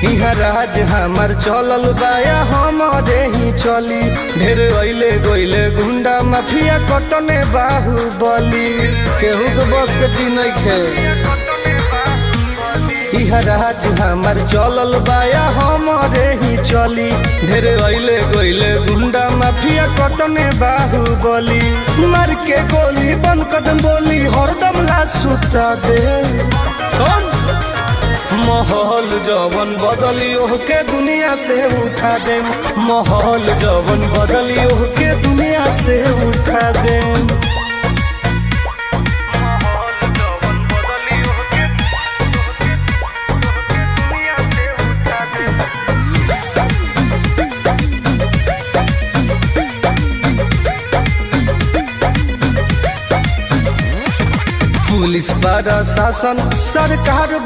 इहाँ राज हमार चलल बाया हमारे ही चली। ढेर अइले गइले गुंडा माफिया कटने बाहुबली, केहू के बस के चीज नइखे। इहाँ राज हमार चलल बाया हमारे ही चली। ढेर अइले गइले गुंडा माफिया कटने बाहुबली, मार के गोली बंद कदम बोली हरदम ला सुता दे। माहौल जवन बदली ओहके दुनिया से उठा दे, माहौल जवन बदली ओहके दुनिया से उठा दे। पुलिस प्रशासन सरकार